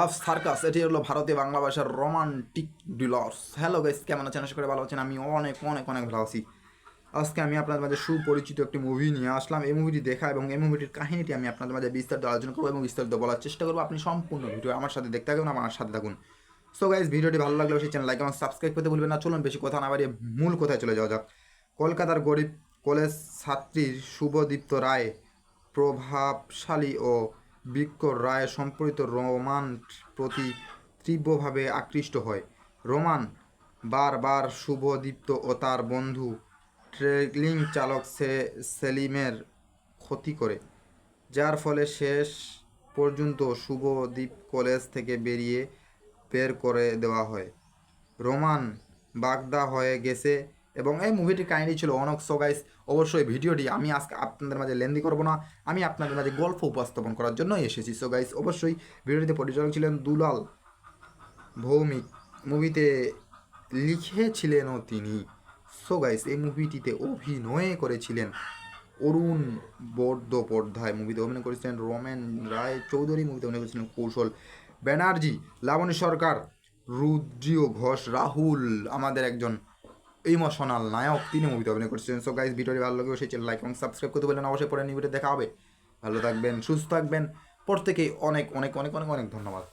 লাভ circus, এটি হলো ভারতীয় বাংলা ভাষার রোমান্টিক ডিলস। হ্যালো গাইস, কেমন আছেন? আশা করে ভালো আছেন। আমি অনেক অনেক অনেক ভালো আছি। আজকে আমি আপনাদের মাঝে সুপরিচিত একটি মুভি নিয়ে আসলাম। এই মুভিটি দেখা এবং এই মুভিটির কাহিনীটি আমি আপনাদের মাঝে বিস্তারিত আলোচনা করবো এবং বিস্তারিত বলার চেষ্টা করবো। আপনি সম্পূর্ণ ভিডিও আমার সাথে দেখতে থাকুন, আমার সাথে থাকুন। সো গাইস, ভিডিওটি ভালো লাগলে অবশ্যই চ্যানেল লাইক এবং সাবস্ক্রাইব করতে ভুলবেন না। চলুন বেশি কথা না বাড়িয়ে মূল কথায় চলে যাওয়া যাক। কলকাতার গরিব কলেজ ছাত্রীর শুভদীপ্ত রায় প্রভাবশালী ও বিক্রম রায় সম্পর্কিত রোমান প্রতি তীব্রভাবে আকৃষ্ট হয়। রোমান বারবার শুভদীপ্ত ও তার বন্ধু ট্রেলিং চালক সেলিমের ক্ষতি করে, যার ফলে শেষ পর্যন্ত শুভদীপ কলেজ থেকে বের করে দেওয়া হয়। রোমান বাগদা হয়ে গেছে এবং এই মুভিটির কাহিনী ছিল অনেক। সো গাইস, অবশ্যই ভিডিওটি আমি আজকে আপনাদের মাঝে লেন্দি করবো না, আমি আপনাদের মাঝে গল্প উপস্থাপন করার জন্যই এসেছি। সো গাইস, অবশ্যই ভিডিওটিতে পরিচালক ছিলেন দুলাল ভৌমিক, মুভিতে লিখেছিলেনও তিনি। সো গাইস, এই মুভিটিতে অভিনয় করেছিলেন অরুণ বন্দ্যোপাধ্যায়, মুভিতে অভিনয় করেছিলেন রমেন রায় চৌধুরী, মুভিতে অভিনয় করেছিলেন কৌশল ব্যানার্জি, লাবণী সরকার, রুদ্রিয় ঘোষ, রাহুল আমাদের একজন ইমোশনাল নায়ক, তিনি মুভিতে অভিনয় করছেন। সো গাইস, ভিডিওটি ভালো লাগবে সেই চ্যানেল লাইক এবং সাবস্ক্রাইব করতে বললেন। অবশ্যই পরে নিয়ে ভিডিও দেখা হবে। ভালো থাকবেন, সুস্থ থাকবেন, প্রত্যেকেই অনেক অনেক অনেক অনেক অনেক ধন্যবাদ।